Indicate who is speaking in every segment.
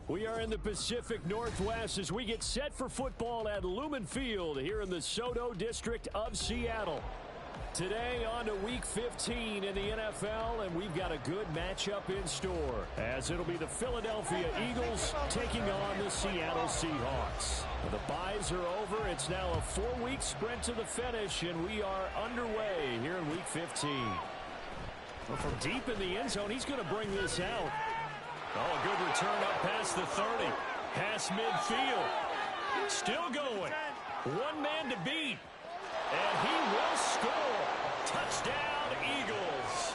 Speaker 1: We are in the Pacific Northwest as we get set for football at Lumen Field here in the SoDo district of Seattle. Today on to Week 15 in the NFL, and we've got a good matchup in store as it'll be the Philadelphia Eagles taking on the Seattle Seahawks. The byes are over. It's now a 4-week sprint to the finish, and we are underway here in Week 15. Well, from deep in the end zone, he's going to bring this out. Oh, a good return up past the 30. Past midfield. Still going. One man to beat. And he will score. Touchdown, Eagles.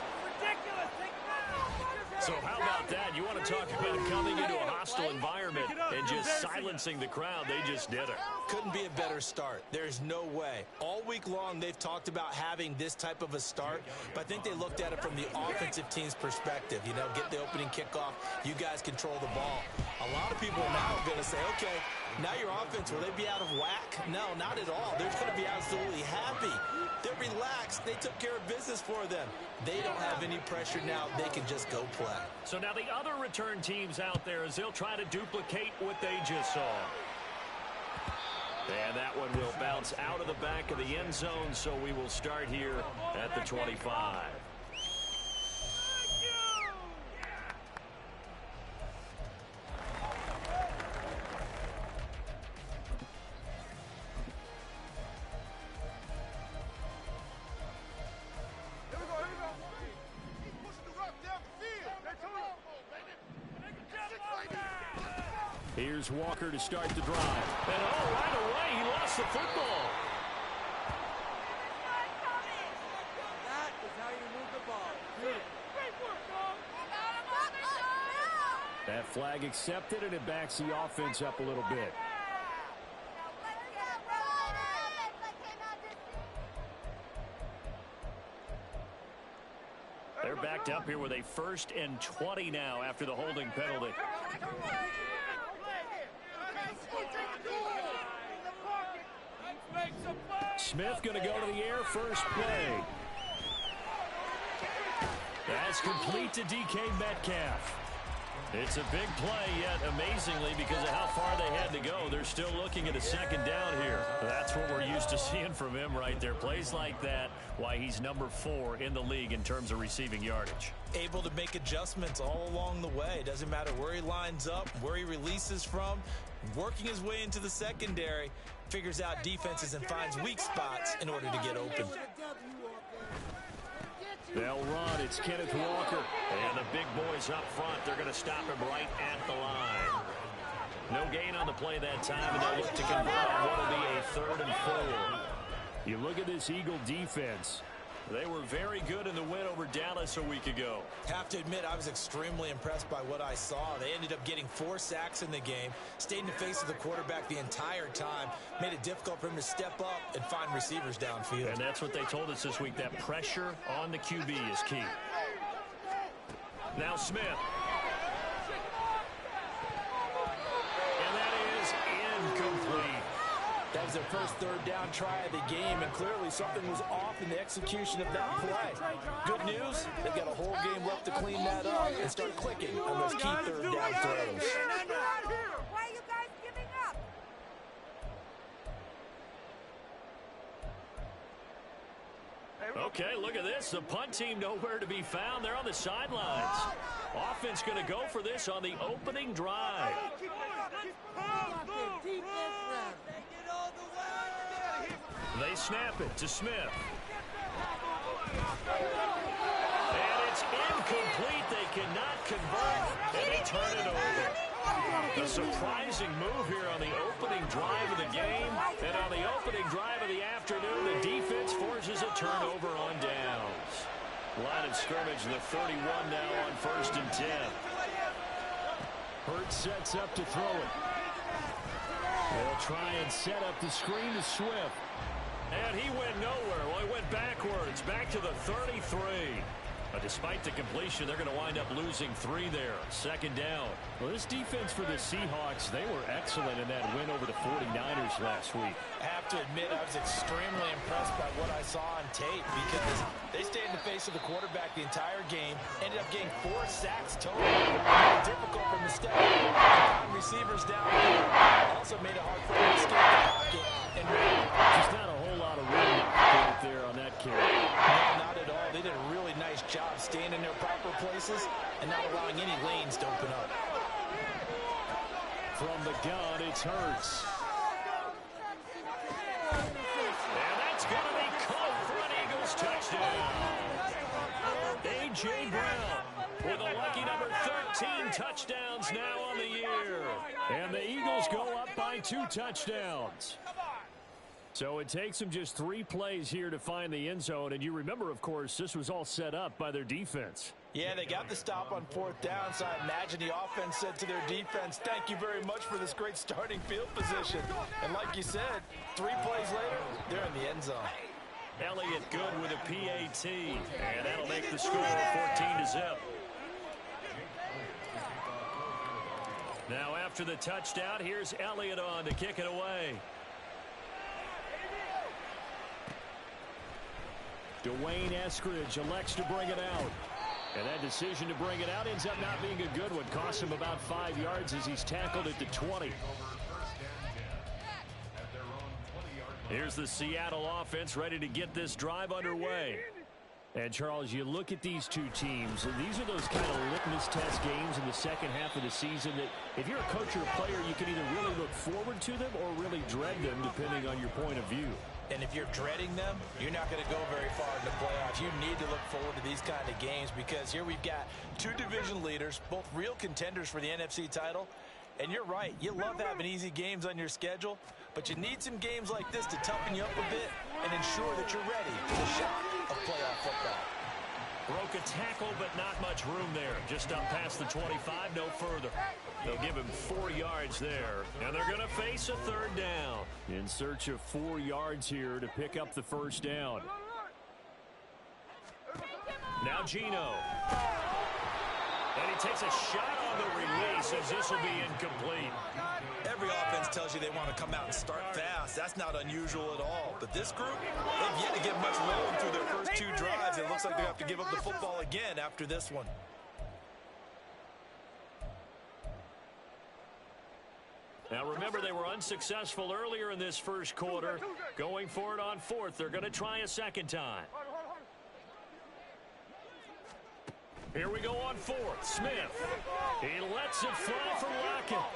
Speaker 1: So how about that? You want to talk about coming into a hostile environment and just silencing the crowd. They just did it.
Speaker 2: Couldn't be a better start. There's no way. All week long, they've talked about having this type of a start, but I think they looked at it from the offensive team's perspective. You know, get the opening kickoff. You guys control the ball. A lot of people are now going to say, okay, now your offense, will they be out of whack? No, not at all. They're going to be absolutely happy. They're relaxed. They took care of business for them. They don't have any pressure now. They can just go play.
Speaker 1: So now the other return teams out there as they'll try to duplicate what they just saw. And that one will bounce out of the back of the end zone, so we will start here at the 25. Here's Walker to start the drive. And right away, he lost the football.
Speaker 3: That is how you move the ball.
Speaker 1: That flag accepted, and it backs the offense up a little bit. They're backed up here with a 1st and 20 now after the holding penalty. Smith going to go to the air first play. That's complete to DK Metcalf. It's a big play, yet amazingly, because of how far they had to go, they're still looking at a 2nd down here. That's what we're used to seeing from him right there. Plays like that, why he's number 4 in the league in terms of receiving yardage.
Speaker 2: Able to make adjustments all along the way. Doesn't matter where he lines up, where he releases from. Working his way into the secondary, figures out defenses and finds weak spots in order to get open.
Speaker 1: They'll run. It's Kenneth Walker. And the big boys up front, they're going to stop him right at the line. No gain on the play that time, and they'll look to convert on what will be a 3rd and 4. You look at this Eagle defense. They were very good in the win over Dallas a week ago.
Speaker 2: Have to admit, I was extremely impressed by what I saw. They ended up getting 4 sacks in the game, stayed in the face of the quarterback the entire time, made it difficult for him to step up and find receivers downfield.
Speaker 1: And that's what they told us this week, that pressure on the QB is key. Now Smith. And that is incomplete.
Speaker 2: That was their first 3rd down try of the game, and clearly something was off in the execution of that play. Good news, they've got a whole game left to clean that up and start clicking on those key 3rd down throws.
Speaker 4: Why are you guys giving up?
Speaker 1: Okay, look at this. The punt team nowhere to be found. They're on the sidelines. Offense going to go for this on the opening drive. They snap it to Smith. And it's incomplete. They cannot convert, and they turn it over. A surprising move here on the opening drive of the game. And on the opening drive of the afternoon, the defense forces a turnover on downs. Line of scrimmage, the 31 now on 1st and 10. Hurts sets up to throw it. They'll try and set up the screen to Swift. And he went nowhere. Well, he went backwards, back to the 33. But despite the completion, they're going to wind up losing 3 there. 2nd down. Well, this defense for the Seahawks, they were excellent in that win over the 49ers last week.
Speaker 2: I have to admit, I was extremely impressed by what I saw on tape because they stayed in the face of the quarterback the entire game, ended up getting 4 sacks total. Made it difficult for him to step up. Receivers down there. Also made it hard for him to escape the pocket. And
Speaker 1: just not a whole lot of room right there on that carry.
Speaker 2: No, not at all. They did a really nice job staying in their proper places and not allowing any lanes to open up.
Speaker 1: From the gun, it's Hurts. And that's going to be caught for an Eagles touchdown. A.J. Brown with a lucky number 13 touchdowns now on the year. And the Eagles go up by 2 touchdowns. So it takes them just 3 plays here to find the end zone. And you remember, of course, this was all set up by their defense.
Speaker 2: Yeah, they got the stop on 4th down, so I imagine the offense said to their defense, thank you very much for this great starting field position. And like you said, 3 plays later, they're in the end zone.
Speaker 1: Elliott good with a PAT, and that'll make the score 14-0. Now after the touchdown, here's Elliott on to kick it away. Dwayne Eskridge elects to bring it out. And that decision to bring it out ends up not being a good one. Costs him about 5 yards as he's tackled at the 20. Here's the Seattle offense ready to get this drive underway. And, Charles, you look at these two teams, and these are those kind of litmus test games in the second half of the season that if you're a coach or a player, you can either really look forward to them or really dread them, depending on your point of view.
Speaker 2: And if you're dreading them, you're not going to go very far in the playoffs. You need to look forward to these kind of games because here we've got 2 division leaders, both real contenders for the NFC title. And you're right, you love having easy games on your schedule, but you need some games like this to toughen you up a bit and ensure that you're ready for the shock of playoff football.
Speaker 1: Broke a tackle, but not much room there. Just up past the 25, no further. They'll give him 4 yards there, and they're going to face a 3rd down. In search of 4 yards here to pick up the 1st down. Now Geno. And he takes a shot on the release as this will be incomplete.
Speaker 2: Every offense tells you they want to come out and start fast. That's not unusual at all. But this group, they've yet to get much rolling through their first 2 drives. It looks like they have to give up the football again after this one.
Speaker 1: Now remember, they were unsuccessful earlier in this first quarter. Going for it on 4th. They're going to try a 2nd time. Here we go on 4th. Smith. He lets it fly for Lockett.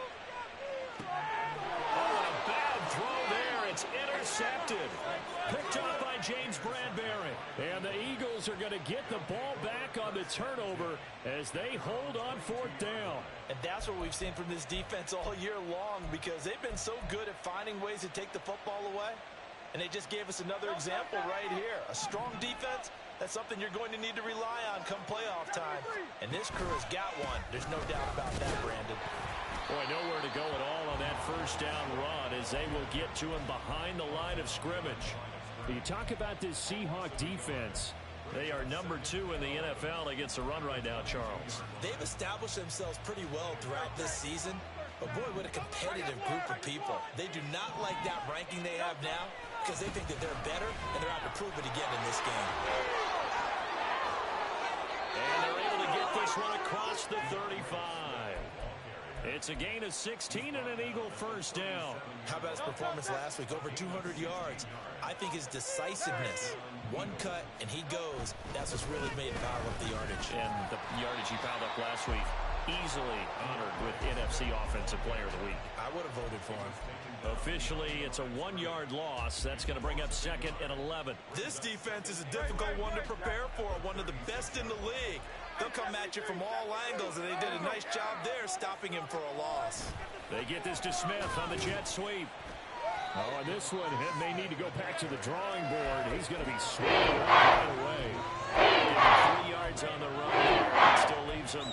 Speaker 1: Oh, and a bad throw there. It's intercepted. Picked off by James Bradbury. And the Eagles are going to get the ball back on the turnover as they hold on 4th down.
Speaker 2: And that's what we've seen from this defense all year long because they've been so good at finding ways to take the football away. And they just gave us another example right here. A strong defense, that's something you're going to need to rely on come playoff time. And this crew has got one. There's no doubt about that, Brandon.
Speaker 1: Boy, nowhere to go at all on that 1st down run as they will get to him behind the line of scrimmage. You talk about this Seahawk defense. They are number 2 in the NFL against the run right now, Charles.
Speaker 2: They've established themselves pretty well throughout this season. But, boy, what a competitive group of people. They do not like that ranking they have now because they think that they're better, and they're out to prove it again in this game.
Speaker 1: And they're able to get this one across the 35. It's a gain of 16 and an Eagle 1st down.
Speaker 2: How about his performance last week? Over 200 yards. I think his decisiveness, one cut, and he goes. That's what's really made him pile up the yardage.
Speaker 1: And the yardage he piled up last week, easily honored with NFC Offensive Player of the Week.
Speaker 2: I would have voted for him.
Speaker 1: Officially, it's a 1-yard loss. That's going to bring up 2nd and 11.
Speaker 2: This defense is a difficult one to prepare for, one of the best in the league. They'll come at you from all angles, and they did a nice job there stopping him for a loss.
Speaker 1: They get this to Smith on the jet sweep. Oh, and this one may need to go back to the drawing board. He's going to be swept right away. Getting 3 yards on the run there. It still leaves him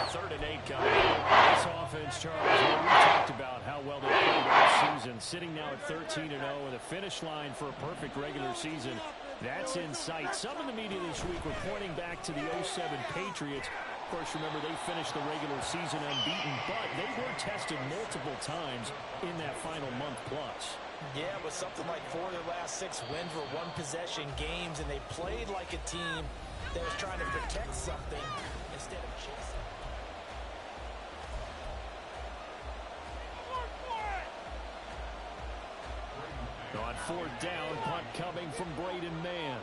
Speaker 1: 3rd and 8 coming. This offense, Charles, we talked about how well they played all season. Sitting now at 13-0 with a finish line for a perfect regular season. That's in sight. Some in the media this week were pointing back to the 07 Patriots. Of course, remember, they finished the regular season unbeaten, but they were tested multiple times in that final month plus.
Speaker 2: Yeah, but something like 4 of their last 6 wins were one-possession games, and they played like a team that was trying to protect something instead of chasing.
Speaker 1: On 4th down, punt coming from Braden Mann.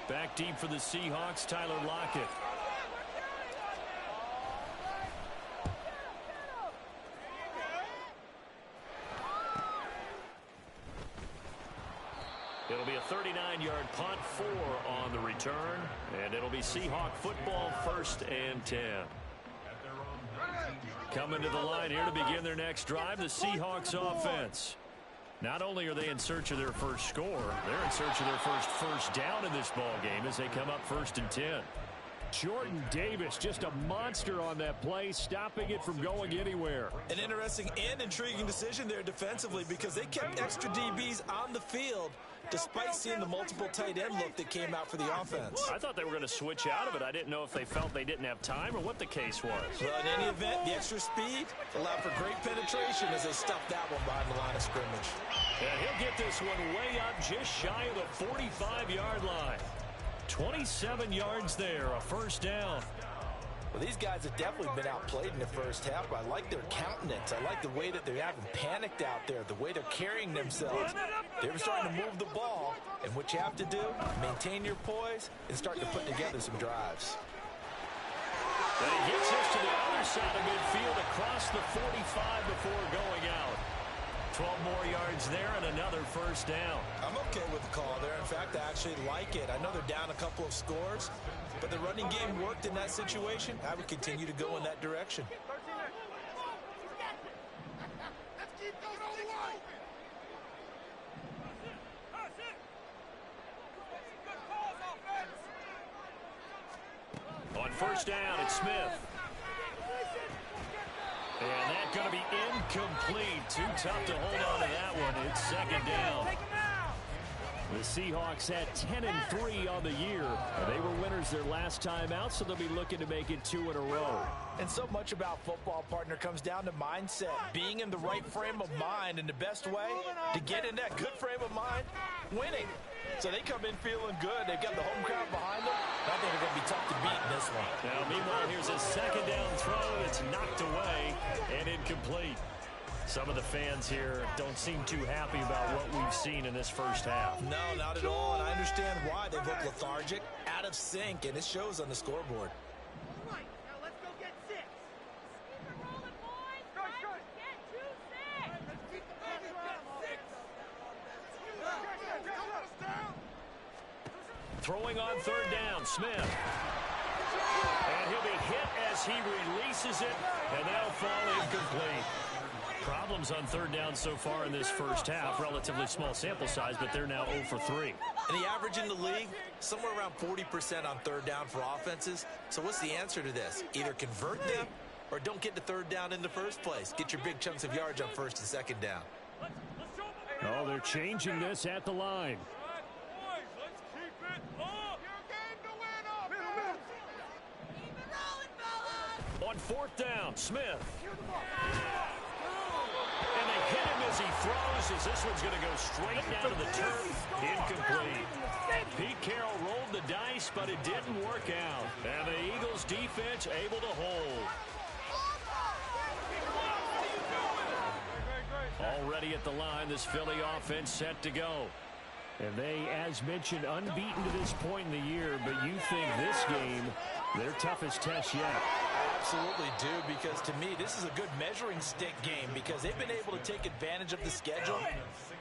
Speaker 1: Back deep for the Seahawks, Tyler Lockett. It'll be a 39-yard punt, 4 on the return, and it'll be Seahawk football, 1st and 10. Coming to the line here to begin their next drive, the Seahawks offense. Not only are they in search of their first score, they're in search of their first down in this ball game as they come up 1st and 10. Jordan Davis, just a monster on that play, stopping it from going anywhere.
Speaker 2: An interesting and intriguing decision there defensively because they kept extra DBs on the field despite seeing the multiple tight end look that came out for the offense.
Speaker 1: I thought they were going to switch out of it. I didn't know if they felt they didn't have time or what the case was.
Speaker 2: Well, in any event, the extra speed allowed for great penetration as they stuffed that one behind the line of scrimmage.
Speaker 1: And he'll get this one way up just shy of the 45-yard line. 27 yards there, a 1st down.
Speaker 2: Well, these guys have definitely been outplayed in the first half, but I like their countenance. I like the way that they haven't panicked out there, the way they're carrying themselves. They're starting to move the ball, and what you have to do, maintain your poise and start to put together some drives.
Speaker 1: And he gets this to the other side of midfield across the 45 before going out. 12 more yards there and another 1st down.
Speaker 2: I'm okay with the call there. In fact, I actually like it. I know they're down a couple of scores, but the running game worked in that situation. I would continue to go in that direction.
Speaker 1: On 1st down, it's Smith. And that's going to be incomplete. Too tough to hold on to that one. It's 2nd down. The Seahawks had 10-3 on the year. They were winners their last time out, so they'll be looking to make it 2 in a row.
Speaker 2: And so much about football, partner, comes down to mindset. Being in the right frame of mind, and the best way to get in that good frame of mind, winning. So they come in feeling good. They've got the home crowd behind them. I think they're going to be tough to beat in this one.
Speaker 1: Now, meanwhile, here's a 2nd down throw. It's knocked away and incomplete. Some of the fans here don't seem too happy about what we've seen in this first half.
Speaker 2: No, not at all, and I understand why. They look lethargic, out of sync, and it shows on the scoreboard.
Speaker 4: All right, now let's go get 6. Keep it rolling, boys. Time to get to 6. Let's keep the pressure on.
Speaker 1: Throwing on 3rd down, Smith. And he'll be hit as he releases it, and that'll fall incomplete. Problems on 3rd down so far in this first half. Relatively small sample size, but they're now 0 for 3.
Speaker 2: And the average in the league, somewhere around 40% on 3rd down for offenses. So what's the answer to this? Either convert them or don't get the 3rd down in the first place. Get your big chunks of yards on 1st and 2nd down.
Speaker 1: Oh, they're changing this at the line. On 4th down, Smith. And they hit him as he throws, as this one's going to go straight down to the turf. Incomplete. Pete Carroll rolled the dice, but it didn't work out. And the Eagles defense able to hold. Already at the line, this Philly offense set to go. And they, as mentioned, unbeaten to this point in the year, but you think this game, their toughest test yet.
Speaker 2: Absolutely do, because to me, this is a good measuring stick game because they've been able to take advantage of the schedule.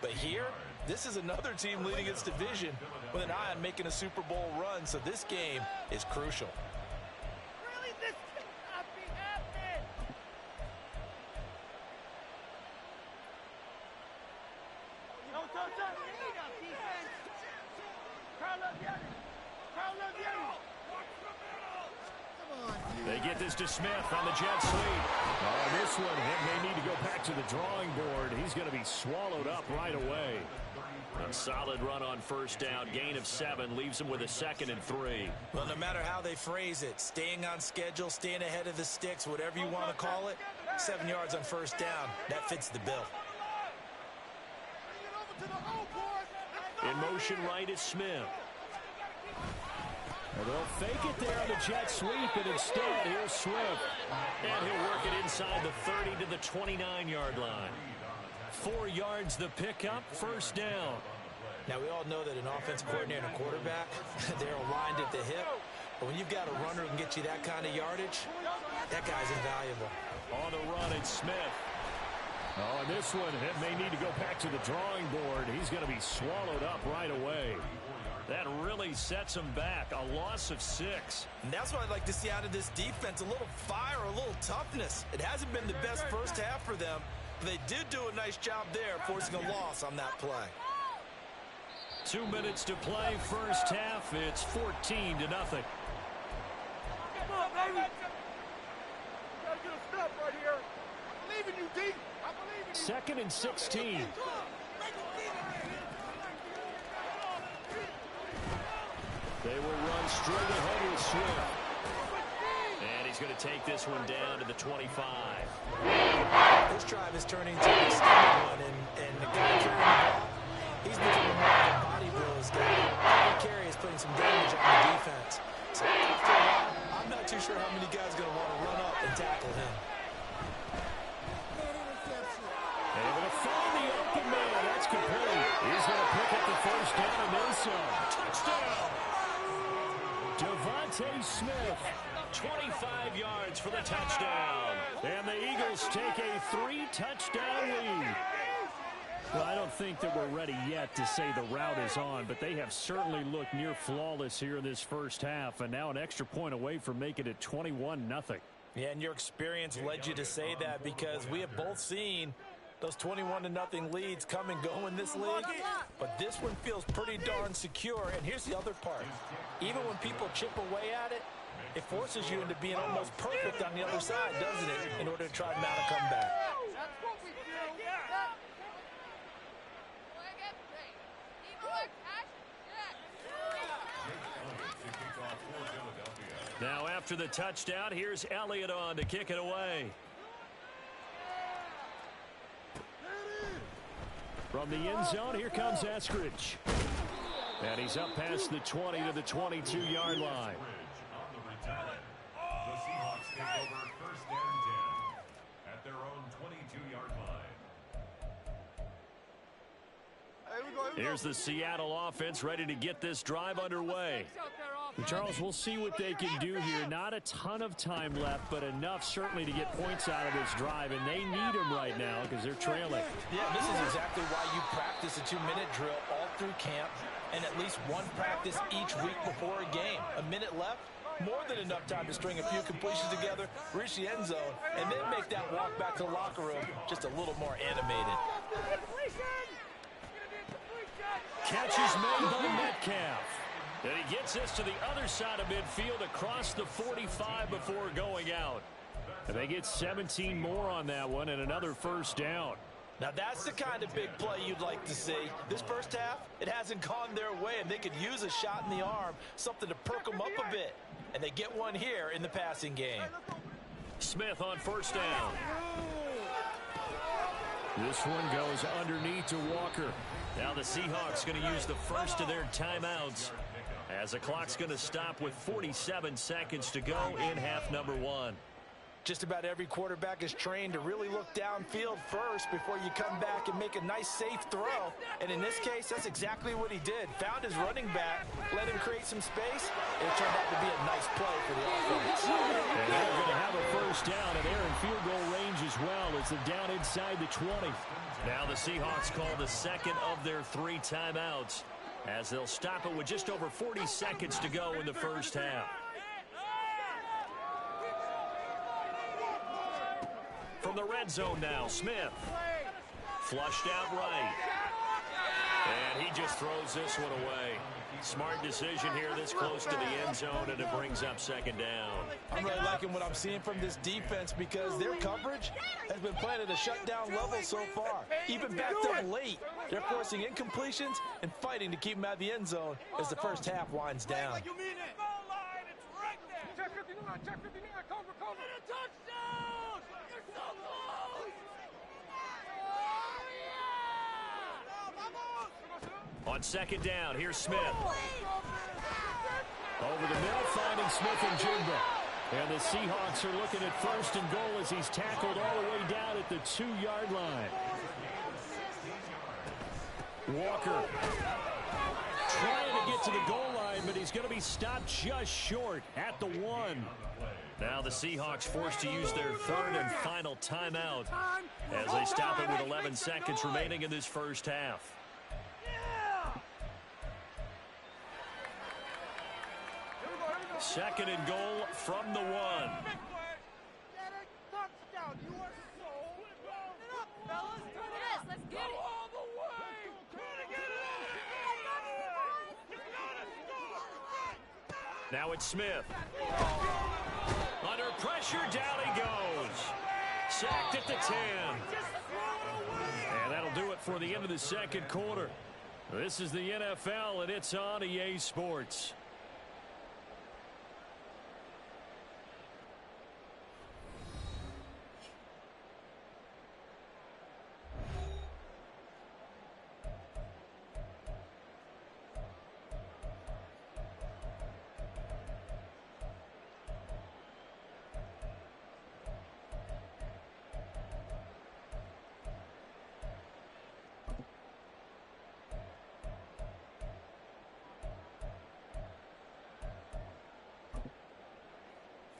Speaker 2: But here, this is another team leading its division with an eye on making a Super Bowl run, so this game is crucial.
Speaker 4: Really, this cannot be happening. No, defense.
Speaker 1: They get this to Smith on the jet sweep. Oh, this one, they need to go back to the drawing board. He's going to be swallowed up right away. A solid run on 1st down. Gain of 7 leaves him with a 2nd and 3.
Speaker 2: Well, no matter how they phrase it, staying on schedule, staying ahead of the sticks, whatever you want to call it, 7 yards on 1st down, that fits the bill.
Speaker 1: In motion right is Smith. And they'll fake it there on the jet sweep, and instead, here's Swift. And he'll work it inside the 30 to the 29-yard line. 4 yards the pickup, first down.
Speaker 2: Now, we all know that an offensive coordinator and a quarterback, they're aligned at the hip. But when you've got a runner who can get you that kind of yardage, that guy's invaluable.
Speaker 1: On the run, it's Smith. Oh, and this one may need to go back to the drawing board. He's going to be swallowed up right away. That really sets him back. A loss of 6.
Speaker 2: And that's what I'd like to see out of this defense. A little fire, a little toughness. It hasn't been the best first half for them. But they did do a nice job there, forcing a loss on that play.
Speaker 1: 2 minutes to play, first half. It's 14-0.
Speaker 3: Come on, baby. You gotta get a stop right here. I believe in you, D. I believe in you.
Speaker 1: Second and 16. They will run straight ahead with Swift. And he's going to take this one down to the 25.
Speaker 2: This drive is turning to an extended one, and the guy carrying the ball, he's becoming more of a body blows guy. Every carry is putting some damage on the defense. So after a while, I'm not too sure how many guys are going to want to run up and tackle him.
Speaker 1: They're going to find the open man. That's complete. He's going to pick up the first down and then some. Touchdown! Devontae Smith, 25 yards for the touchdown. And the Eagles take a 3-touchdown lead. Well, I don't think that we're ready yet to say the route is on, but they have certainly looked near flawless here in this first half, and now an extra point away from making it 21-0.
Speaker 2: Yeah, and your experience led you to say that because we have both seen those 21-0 leads come and go in this league. But this one feels pretty darn secure. And here's the other part. Even when people chip away at it, it forces you into being almost perfect on the other side, doesn't it, in order to try and mount a comeback.
Speaker 3: That's what we do.
Speaker 1: Now after the touchdown, here's Elliott on to kick it away. From the end zone, here comes Eskridge. And he's up past the 20 to the 22-yard line.
Speaker 5: The Seahawks take over first and 10 at their own 22-yard line.
Speaker 1: Here's the Seattle offense ready to get this drive underway. And Charles, we'll see what they can do here. Not a ton of time left, but enough certainly to get points out of this drive, and they need them right now because they're trailing.
Speaker 2: Yeah, this is exactly why you practice a 2-minute drill all through camp and at least one practice each week before a game. A minute left, more than enough time to string a few completions together, reach the end zone, and then make that walk back to the locker room just a little more animated.
Speaker 1: Catch is made by Metcalf. And he gets this to the other side of midfield across the 45 before going out. And they get 17 more on that one and another first down.
Speaker 2: Now that's the kind of big play you'd like to see. This first half, it hasn't gone their way, and they could use a shot in the arm, something to perk them up a bit. And they get one here in the passing game.
Speaker 1: Smith on first down. This one goes underneath to Walker. Now the Seahawks going to use the first of their timeouts as the clock's going to stop with 47 seconds to go in half number 1.
Speaker 2: Just about every quarterback is trained to really look downfield first before you come back and make a nice, safe throw. And in this case, that's exactly what he did. Found his running back, let him create some space. It turned out to be a nice play for the offense.
Speaker 1: And they're going to have a first down, and they're in field goal range as well as they're down inside the 20. Now the Seahawks call the second of their 3 timeouts as they'll stop it with just over 40 seconds to go in the first half. From the red zone now, Smith. Flushed out right. And he just throws this one away. Smart decision here this close to the end zone, and it brings up second down.
Speaker 2: I'm really liking what I'm seeing from this defense because their coverage has been playing at a shutdown level so far. Even backed up late, they're forcing incompletions and fighting to keep them out of the end zone as the first half winds down.
Speaker 3: You mean it? Goal line, it's right there. Check 59, check 59, cover. Get a touchdown! You're so close! Oh, yeah!
Speaker 1: On second down, here's Smith. Over the middle, finding Smith and Jigba. And the Seahawks are looking at first and goal as he's tackled all the way down at the 2-yard line. Walker trying to get to the goal line, but he's going to be stopped just short at the 1. Now the Seahawks forced to use their third and final timeout as they stop it with 11 seconds remaining in this first half. Second and goal from the 1.
Speaker 4: Let's get it.
Speaker 1: Now it's Smith. Under pressure, down he goes. Sacked at the 10. And that'll do it for the end of the second quarter. This is the NFL, and it's on EA Sports.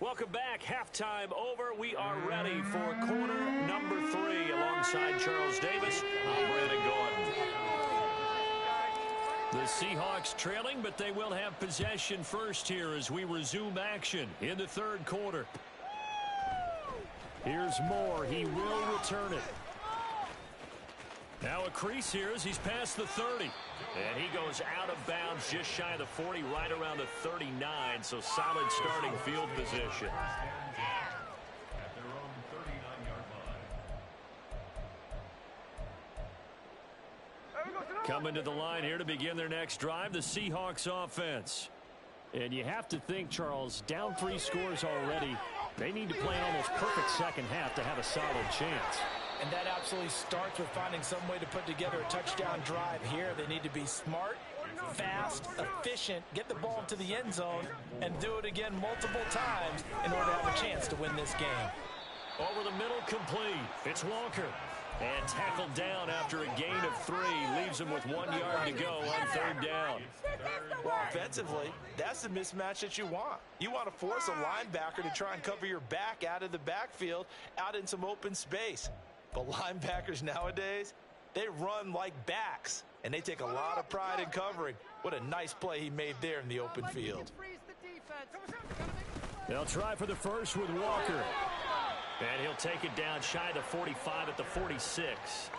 Speaker 1: Welcome back. Halftime over. We are ready for quarter number 3 alongside Charles Davis. I'm Brandon Gordon. The Seahawks trailing, but they will have possession first here as we resume action in the third quarter. Here's Moore. He will return it. Now a crease here as he's past the 30. And he goes out of bounds just shy of the 40, right around the 39. So solid starting field position.
Speaker 5: At their own 39-yard line.
Speaker 1: Coming to the line here to begin their next drive, the Seahawks offense. And you have to think, Charles, down 3 scores already. They need to play an almost perfect second half to have a solid chance.
Speaker 2: And that absolutely starts with finding some way to put together a touchdown drive here. They need to be smart, fast, efficient, get the ball into the end zone, and do it again multiple times in order to have a chance to win this game.
Speaker 1: Over the middle, complete. It's Walker. And tackled down after a gain of 3. Leaves him with 1 yard to go on third down.
Speaker 2: Well, offensively, that's the mismatch that you want. You want to force a linebacker to try and cover your back out of the backfield, out in some open space. But linebackers nowadays, they run like backs, and they take a lot of pride in covering. What a nice play he made there in the open field.
Speaker 1: They'll try for the first with Walker. And he'll take it down shy of the 45 at the 46.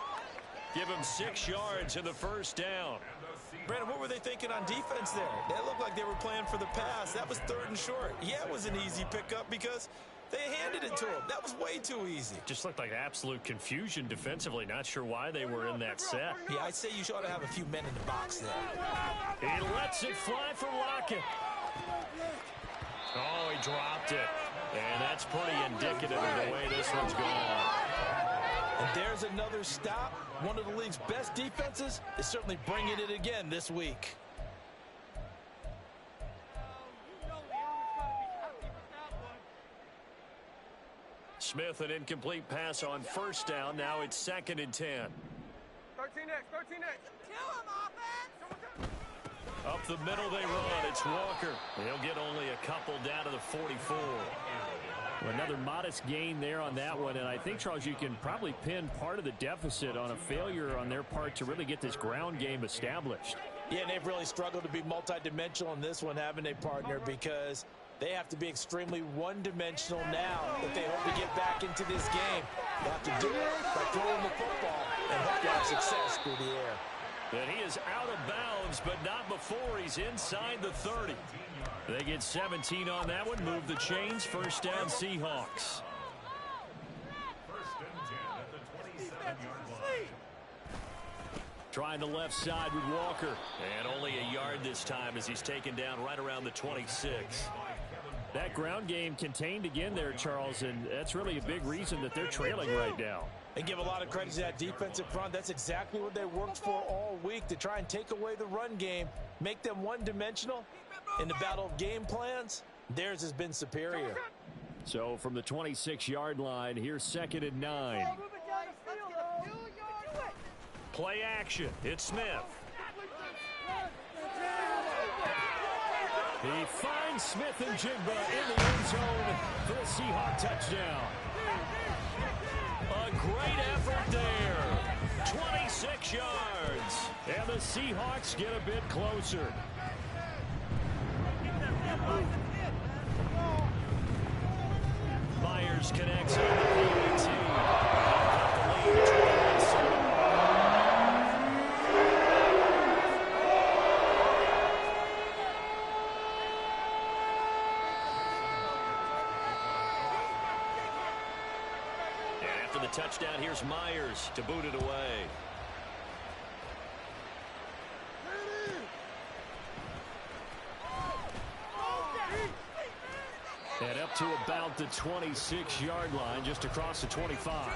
Speaker 1: Give him 6 yards in the first down.
Speaker 2: Brandon, what were they thinking on defense there? They looked like they were playing for the pass. That was third and short. Yeah, it was an easy pickup because they handed it to him. That was way too easy.
Speaker 1: Just looked like absolute confusion defensively. Not sure why they were in that set.
Speaker 2: Yeah, I'd say you ought to have a few men in the box there.
Speaker 1: He lets it fly for Lockett. Oh, he dropped it. And that's pretty indicative of the way this one's gone.
Speaker 2: And there's another stop. One of the league's best defenses is certainly bringing it again this week.
Speaker 1: Smith, an incomplete pass on first down. Now it's 2nd and 10.
Speaker 3: 13X.
Speaker 4: Kill him, offense!
Speaker 1: Up the middle they run. It's Walker. He'll get only a couple down to the 44. Another modest gain there on that one, and I think, Charles, you can probably pin part of the deficit on a failure on their part to really get this ground game established.
Speaker 2: Yeah, and they've really struggled to be multidimensional in this one, haven't they, partner, because they have to be extremely one-dimensional now if they hope to get back into this game. They have to do it by throwing the football and hope to have success through the air.
Speaker 1: And he is out of bounds, but not before he's inside the 30. They get 17 on that one. Move the chains. First down, Seahawks.
Speaker 5: First and 10 at the 27-yard line.
Speaker 1: Trying the left side with Walker. And only a yard this time as he's taken down right around the 26. That ground game contained again there, Charles, and that's really a big reason that they're trailing right now.
Speaker 2: And give a lot of credit to that defensive front. That's exactly what they worked for all week, to try and take away the run game, make them one-dimensional. In the battle of game plans, theirs has been superior.
Speaker 1: So from the 26-yard line, here's 2nd and 9. Play action. It's Smith. He finds Smith and Jigba in the end zone for the Seahawk touchdown. A great effort there. 26 yards. And the Seahawks get a bit closer. Myers connects on the PAT. Got the lead, 21-7. And after the touchdown, here's Myers to boot it away. And up to about the 26-yard line, just across the 25.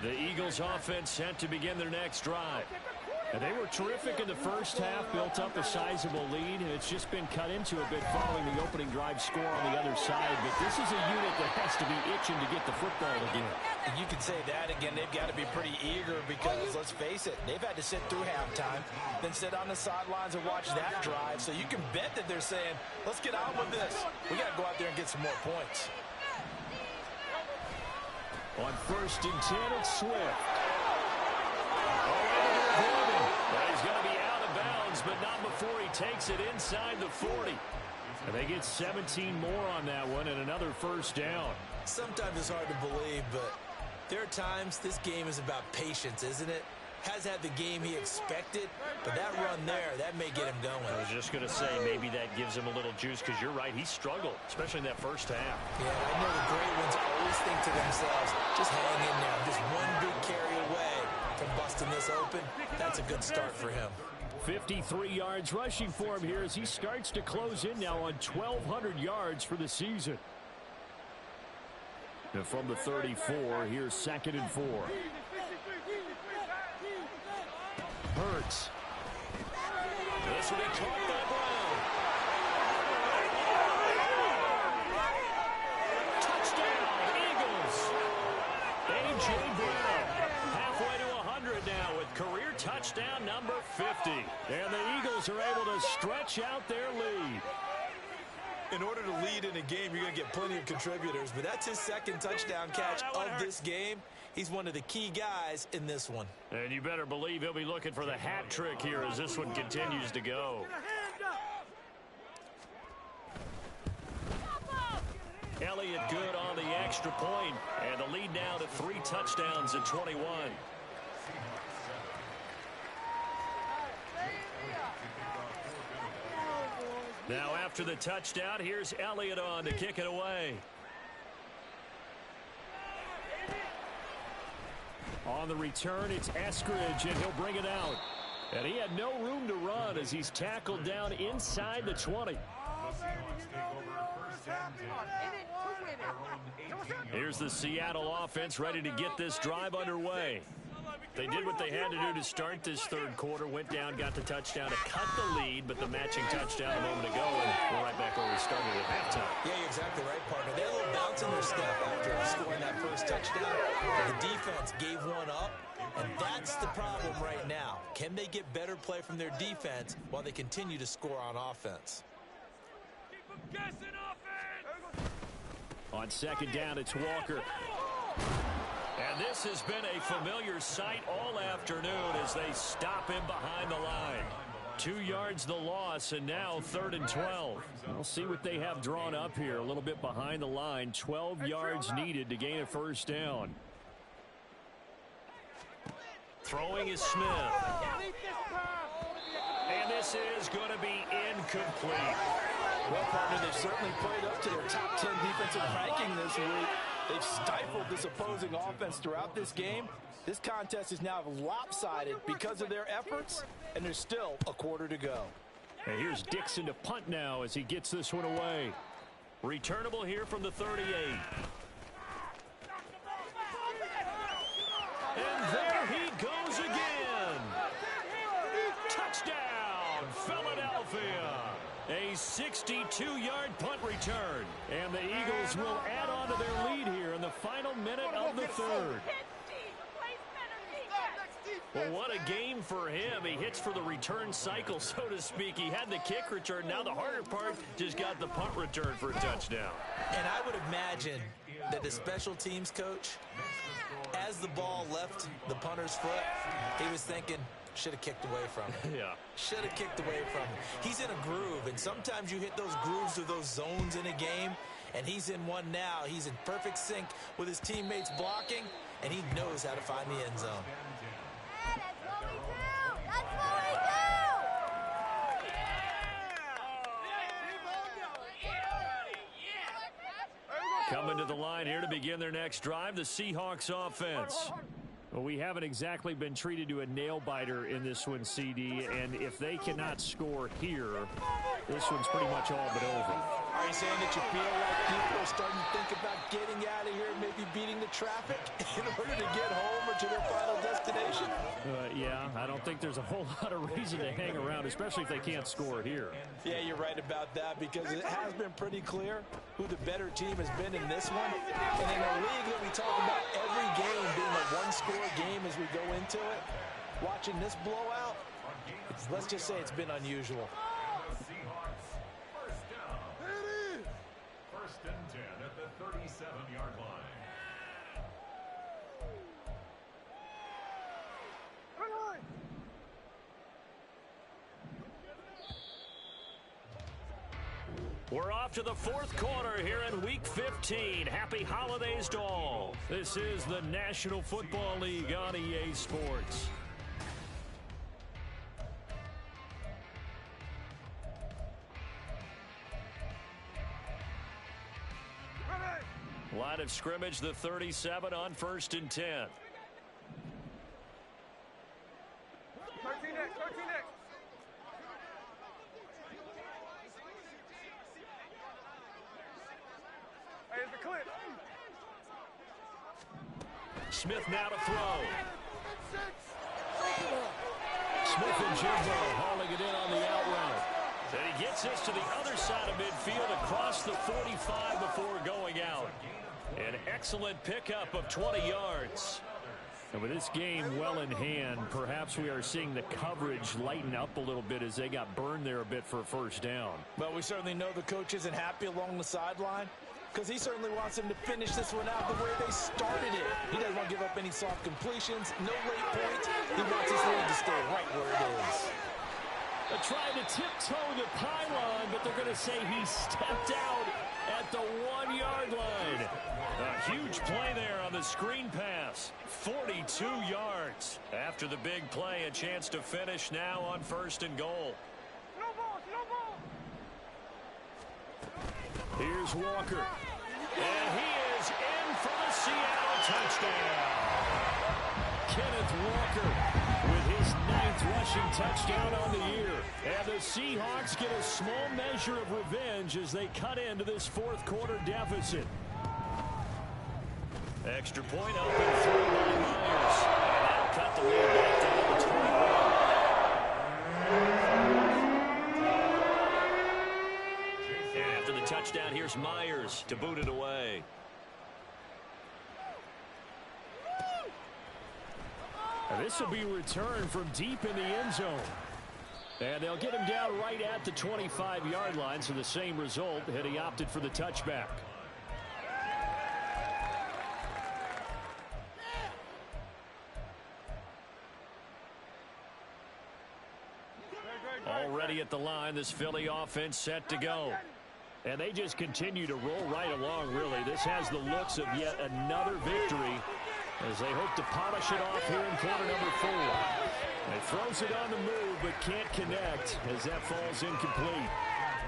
Speaker 1: The Eagles offense set to begin their next drive. And they were terrific in the first half, built up a sizable lead, and it's just been cut into a bit following the opening drive score on the other side. But this is a unit that has to be itching to get the football again.
Speaker 2: And you can say that again. They've got to be pretty eager because, let's face it, they've had to sit through halftime, then sit on the sidelines and watch that drive. So you can bet that they're saying, let's get on with this. We got to go out there and get some more points.
Speaker 1: On 1st and 10, it's Swift. He's going to be out of bounds, but not before he takes it inside the 40. And they get 17 more on that one and another first down.
Speaker 2: Sometimes it's hard to believe, but there are times this game is about patience, isn't it? Has had the game he expected, but that run there, that may get him going.
Speaker 1: I was just going to say, maybe that gives him a little juice, because you're right, he struggled, especially in that first half.
Speaker 2: Yeah, I know the great ones always think to themselves, just hang in there, just one big carry away from busting this open. That's a good start for him.
Speaker 1: 53 yards rushing for him here as he starts to close in now on 1,200 yards for the season. And from the 34, here's 2nd and 4. Hurts. This will be caught by Brown. Touchdown, Eagles. A.J. Brown. Halfway to 100 now with career touchdown number 50. And the Eagles are able to stretch out their lead.
Speaker 2: In order to lead in a game, you're going to get plenty of contributors, but that's his 2nd touchdown catch of this game. He's one of the key guys in this one.
Speaker 1: And you better believe he'll be looking for the hat trick here as this one continues to go. Elliott good on the extra point, and the lead now to 3 touchdowns at 21. Now after the touchdown, here's Elliott on to kick it away. On the return, it's Eskridge, and he'll bring it out. And he had no room to run as he's tackled down inside the 20. Here's the Seattle offense ready to get this drive underway. They did what they had to do to start this third quarter, went down, got the touchdown to cut the lead, but the matching touchdown a moment ago, and we're right back where we started at halftime.
Speaker 2: Yeah, you're exactly right, partner. They had a little bounce in their step after scoring that first touchdown. The defense gave one up, and that's the problem right now. Can they get better play from their defense while they continue to score on offense?
Speaker 3: Keep them guessing offense!
Speaker 1: On 2nd down, it's Walker. And this has been a familiar sight all afternoon as they stop him behind the line. 2 yards the loss, and now 3rd and 12. We'll see what they have drawn up here. A little bit behind the line. 12 yards needed to gain a first down. Throwing is Smith. And this is going to be incomplete.
Speaker 2: Well, partner, they've certainly played up to their top 10 defensive ranking this week. They've stifled this opposing offense throughout this game. This contest is now lopsided because of their efforts, and there's still a quarter to go.
Speaker 1: And here's Dixon to punt now as he gets this one away. Returnable here from the 38. And there he goes again. Touchdown, Philadelphia. A 62-yard punt return. And the Eagles will add on to their lead here in the final minute of the third. Well, what a game for him. He hits for the return cycle, so to speak. He had the kick return. Now the harder part, just got the punt return for a touchdown.
Speaker 2: And I would imagine that the special teams coach, as the ball left the punter's foot, he was thinking, should have kicked away from it.
Speaker 1: Yeah.
Speaker 2: Should have kicked away from it. He's in a groove, and sometimes you hit those grooves or those zones in a game, and he's in one now. He's in perfect sync with his teammates blocking, and he knows how to find the end zone.
Speaker 1: Coming to the line here to begin their next drive, the Seahawks offense. Well, we haven't exactly been treated to a nail-biter in this one, CD, and if they cannot score here, this one's pretty much all but over.
Speaker 2: Are you saying that you feel like people are starting to think about getting out of here and maybe beating the traffic in order to get home or to their final destination?
Speaker 1: Yeah, I don't think there's a whole lot of reason to hang around, especially if they can't score here.
Speaker 2: Yeah, you're right about that because it has been pretty clear who the better team has been in this one. And in a league that we talk about every game being a one-score game as we go into it, watching this blowout, let's just say it's been unusual.
Speaker 5: First and 10 at the 37-yard line.
Speaker 1: We're off to the fourth quarter here in Week 15. Happy holidays to all. This is the National Football League on EA Sports. Line of scrimmage, the 37 on 1st and 10.
Speaker 3: 13 next, 13 next. Hey, it's the clip.
Speaker 1: Smith now to throw. Smith and Jimbo hauling it in on the out route. And he gets this to the other side of midfield across the 45 before going out. An excellent pickup of 20 yards. And with this game well in hand, perhaps we are seeing the coverage lighten up a little bit as they got burned there a bit for a first down.
Speaker 2: But we certainly know the coach isn't happy along the sideline because he certainly wants them to finish this one out the way they started it. He doesn't want to give up any soft completions, no late points. He wants his lead to stay right where it is.
Speaker 1: They're trying to tiptoe the pylon, but they're going to say he stepped out at the 1-yard line. A huge play there on the screen pass. 42 yards. After the big play, a chance to finish now on 1st and goal.
Speaker 3: No ball, no ball.
Speaker 1: Here's Walker. And he is in for the Seattle touchdown. Kenneth Walker with his 9th rushing touchdown on the year. And the Seahawks get a small measure of revenge as they cut into this fourth quarter deficit. Extra point open through by Myers. And that'll cut the lead back down to 21. And after the touchdown, here's Myers to boot it away. And this will be returned from deep in the end zone. And they'll get him down right at the 25-yard line, so the same result, and he opted for the touchback. Already at the line, this Philly offense set to go. And they just continue to roll right along, really. This has the looks of yet another victory as they hope to polish it off here in quarter number 4. They throws it on the move but can't connect as that falls incomplete.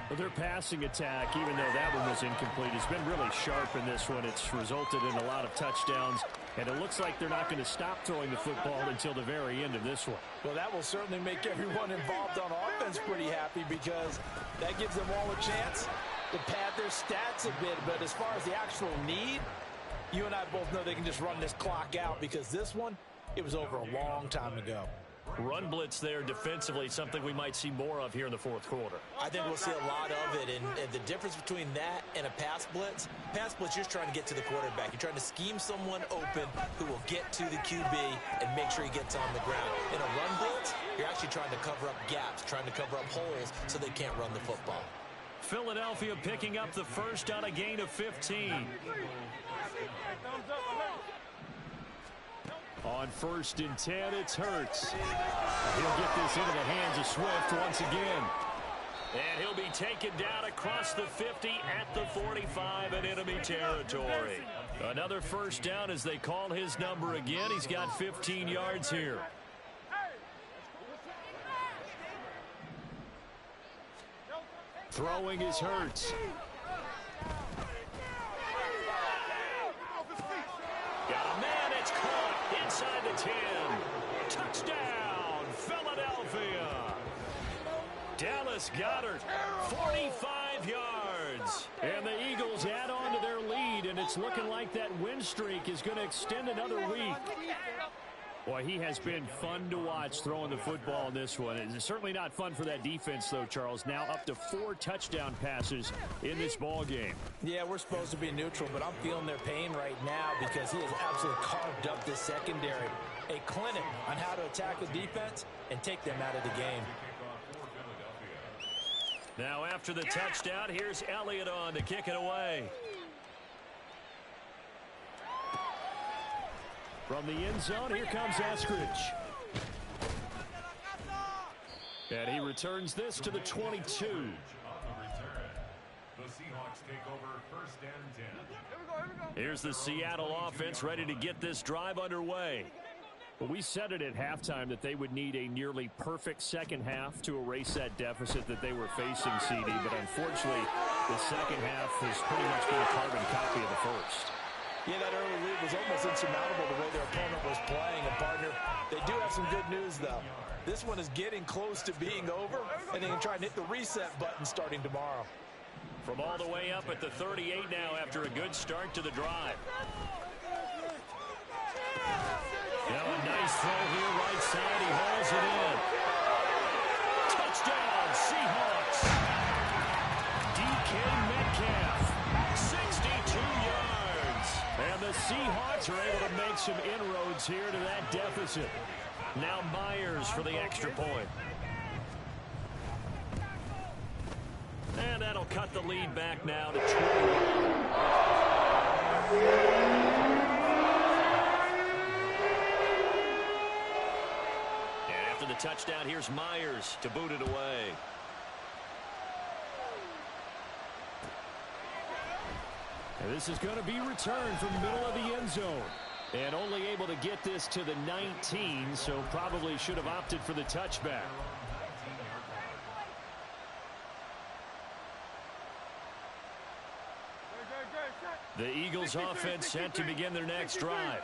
Speaker 1: But their passing attack, even though that one was incomplete, has been really sharp in this one. It's resulted in a lot of touchdowns, and it looks like they're not going to stop throwing the football until the very end of this one.
Speaker 2: Well, that will certainly make everyone involved on offense pretty happy because that gives them all a chance to pad their stats a bit, but as far as the actual need, you and I both know they can just run this clock out because this one, it was over a long time ago.
Speaker 1: Run blitz there defensively, something we might see more of here in the fourth quarter.
Speaker 2: I think we'll see a lot of it, and the difference between that and a pass blitz, you're just trying to get to the quarterback. You're trying to scheme someone open who will get to the QB and make sure he gets on the ground. In a run blitz, you're actually trying to cover up gaps, trying to cover up holes so they can't run the football.
Speaker 1: Philadelphia picking up the first on a gain of 15. On 1st and 10, it's Hurts. He'll get this into the hands of Swift once again. And he'll be taken down across the 50 at the 45 in enemy territory. Another first down as they call his number again. He's got 15 yards here. Throwing is Hurts. Got a man, it's caught inside the 10. Touchdown, Philadelphia. Dallas Goedert, 45 yards. And the Eagles add on to their lead, and it's looking like that win streak is going to extend another week. Boy, he has been fun to watch throwing the football in this one. It's certainly not fun for that defense, though, Charles. Now up to 4 touchdown passes in this ball game.
Speaker 2: Yeah, we're supposed to be neutral, but I'm feeling their pain right now because he has absolutely carved up this secondary. A clinic on how to attack the defense and take them out of the game.
Speaker 1: Now after the touchdown, here's Elliott on to kick it away. From the end zone, here comes Eskridge. And he returns this to the 22.
Speaker 5: The Seahawks take over 1st and 10.
Speaker 1: Here's the Seattle offense ready to get this drive underway. Well, we said it at halftime that they would need a nearly perfect second half to erase that deficit that they were facing, CD. But unfortunately, the second half has pretty much been a carbon copy of the first.
Speaker 2: Yeah, that early lead was almost insurmountable the way their opponent was playing. And, partner, they do have some good news, though. This one is getting close to being over, and they can try and hit the reset button starting tomorrow.
Speaker 1: From all the way up at the 38 now after a good start to the drive. Now a nice throw here, right side. He hauls it in. Touchdown, Seahawks. DK Metcalf, 62 yards. And the Seahawks are able to make some inroads here to that deficit. Now Myers for the extra point. And that'll cut the lead back now to 21. The touchdown, here's Myers to boot it away. And this is going to be returned from the middle of the end zone. And only able to get this to the 19, so probably should have opted for the touchback. The Eagles offense set to begin their next drive.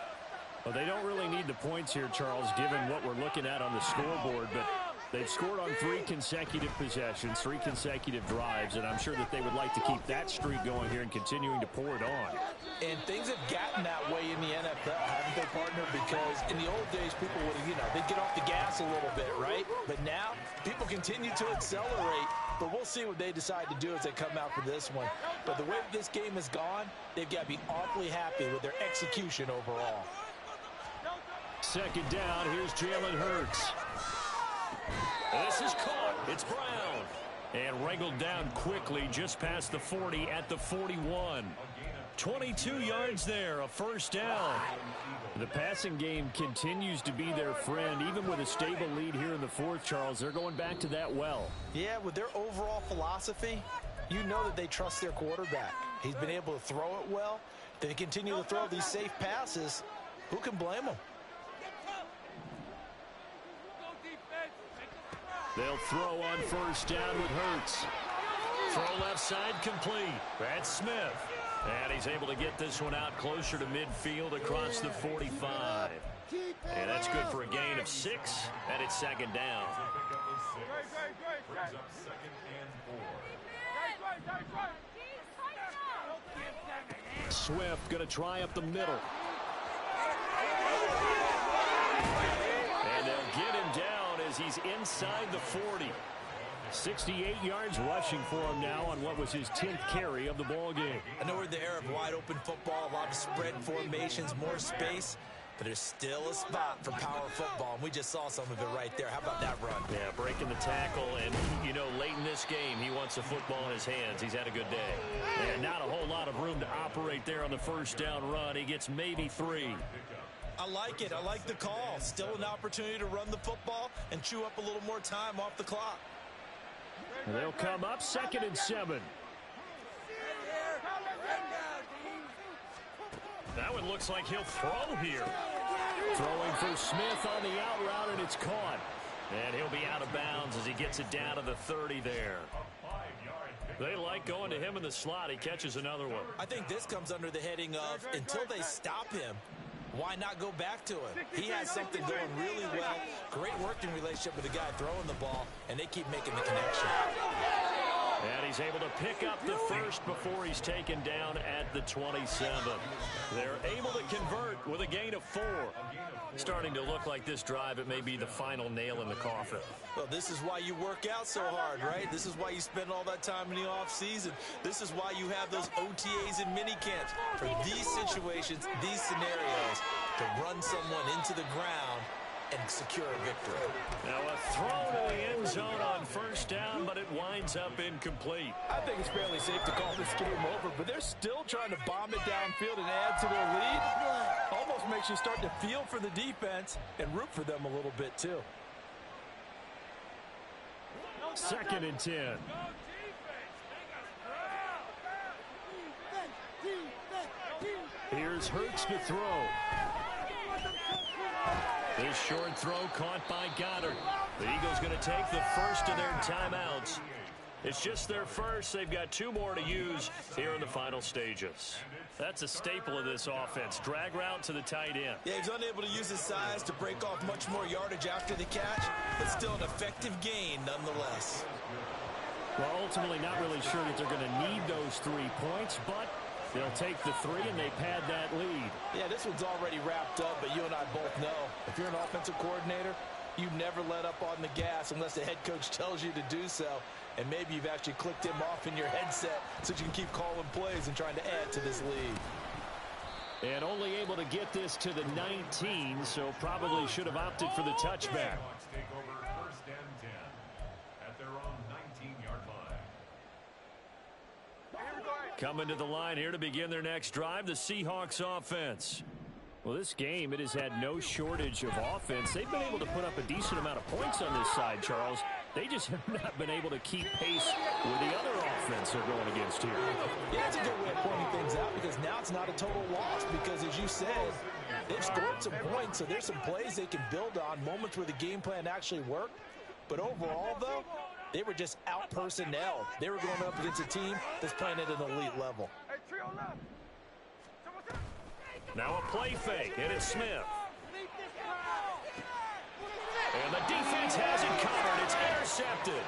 Speaker 1: Well, they don't really need the points here, Charles, given what we're looking at on the scoreboard, but they've scored on 3 consecutive possessions, 3 consecutive drives, and I'm sure that they would like to keep that streak going here and continuing to pour it on.
Speaker 2: And things have gotten that way in the NFL, haven't they, partner? Because in the old days, people would, they'd get off the gas a little bit, right? But now, people continue to accelerate, but we'll see what they decide to do as they come out for this one. But the way this game has gone, they've got to be awfully happy with their execution overall.
Speaker 1: Second down, here's Jalen Hurts. This is caught. It's Brown. And wrangled down quickly just past the 40 at the 41. 22 yards there, a first down. The passing game continues to be their friend, even with a stable lead here in the fourth, Charles. They're going back to that well.
Speaker 2: Yeah, with their overall philosophy, you know that they trust their quarterback. He's been able to throw it well. They continue to throw these safe passes. Who can blame them?
Speaker 1: They'll throw on first down with Hurts. Throw left side complete. That's Smith. And he's able to get this one out closer to midfield across the 45. And that's good for a gain of 6, and it's second down.
Speaker 5: Brings up 2nd and 4.
Speaker 1: Swift going to try up the middle. And they'll get him down as he's inside the 40. 68 yards rushing for him now on what was his 10th carry of the ball game.
Speaker 2: I know we're in the era of wide open football, a lot of spread formations, more space, but there's still a spot for power football, and we just saw some of it right there. How about that run?
Speaker 1: Yeah, breaking the tackle, and, you know, late in this game, he wants the football in his hands. He's had a good day. And not a whole lot of room to operate there on the first down run. He gets maybe 3.
Speaker 2: I like it. I like the call. Still an opportunity to run the football and chew up a little more time off the clock.
Speaker 1: And they'll come up 2nd and 7. That one looks like he'll throw here. Throwing for Smith on the out route, and it's caught. And he'll be out of bounds as he gets it down to the 30 there. They like going to him in the slot. He catches another one.
Speaker 2: I think this comes under the heading of until they stop him, why not go back to him? He has something going really well. Great working relationship with the guy throwing the ball, and they keep making the connection.
Speaker 1: And he's able to pick up the first before he's taken down at the 27. They're able to convert with a gain of 4. Starting to look like this drive, it may be the final nail in the coffin.
Speaker 2: Well, this is why you work out so hard, right? This is why you spend all that time in the offseason. This is why you have those OTAs and mini camps. For these situations, these scenarios, to run someone into the ground and secure a victory.
Speaker 1: Now a throw to the end zone on first down, but it winds up incomplete.
Speaker 6: I think it's fairly safe to call this game over, but they're still trying to bomb it downfield and add to their lead. Almost makes you start to feel for the defense and root for them a little bit too.
Speaker 1: 2nd and 10. Here's Hurts to throw. This short throw caught by Goddard. The Eagles going to take the first of their timeouts. It's just their first. They've got 2 more to use here in the final stages. That's a staple of this offense. Drag route to the tight end.
Speaker 2: Yeah, he's unable to use his size to break off much more yardage after the catch, but still an effective gain nonetheless.
Speaker 1: Well, ultimately not really sure that they're going to need those 3 points, but they'll take the 3 and they pad that lead.
Speaker 6: Yeah, this one's already wrapped up, but you and I both know if you're an offensive coordinator, you never let up on the gas unless the head coach tells you to do so. And maybe you've actually clicked him off in your headset so you can keep calling plays and trying to add to this lead.
Speaker 1: And only able to get this to the 19, so probably should have opted for the touchback.
Speaker 5: Take over 1st and 10 at their own 19-yard line.
Speaker 1: Coming to the line here to begin their next drive, the Seahawks offense. Well, this game, it has had no shortage of offense. They've been able to put up a decent amount of points on this side, Charles. They just have not been able to keep pace with the other offense they're going against here.
Speaker 6: Yeah, that's a good way of pointing things out because now it's not a total loss because, as you said, they've scored some points, so there's some plays they can build on, moments where the game plan actually worked. But overall, though, they were just out-personnelled. They were going up against a team that's playing at an elite level.
Speaker 1: Now a play fake, and it's Smith. And the defense has it covered. It's intercepted.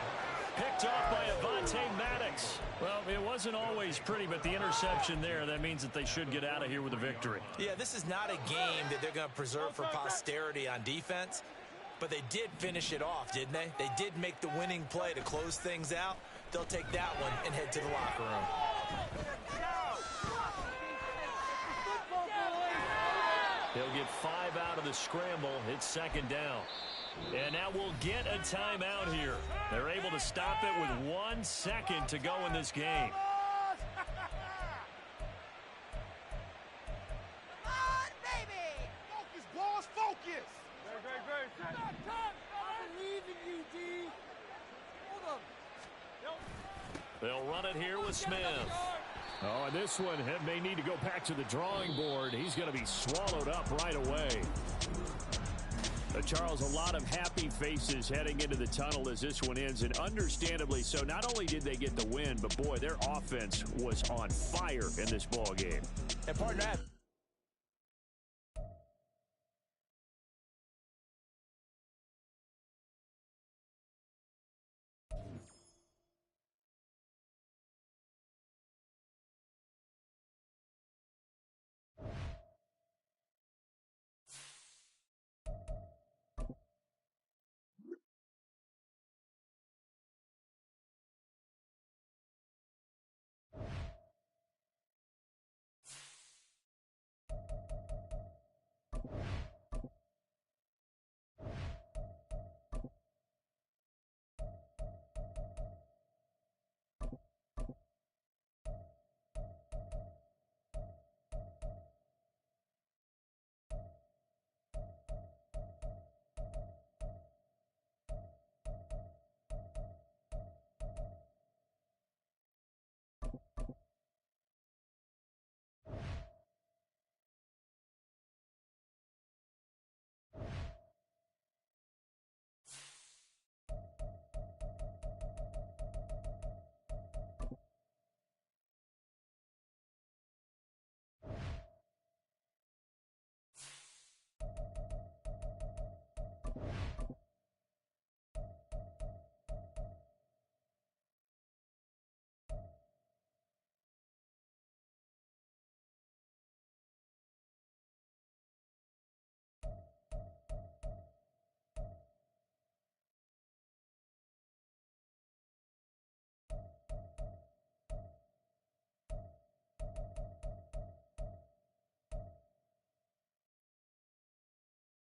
Speaker 1: Picked off by Avonte Maddox. Well, it wasn't always pretty, but the interception there, that means that they should get out of here with a victory.
Speaker 2: Yeah, this is not a game that they're going to preserve for posterity on defense, but they did finish it off, didn't they? They did make the winning play to close things out. They'll take that one and head to the locker room.
Speaker 1: He'll get 5 out of the scramble. It's 2nd down. And now we'll get a timeout here. They're able to stop it with 1 second to go in this game.
Speaker 4: Come on, baby!
Speaker 3: Focus, boss, focus! Great.
Speaker 4: I believe in you, D. Hold up.
Speaker 1: They'll run it here with Smith. Oh, and this one may need to go back to the drawing board. He's going to be swallowed up right away. Charles, a lot of happy faces heading into the tunnel as this one ends, and understandably so. Not only did they get the win, but boy, their offense was on fire in this ball game.
Speaker 6: And partner,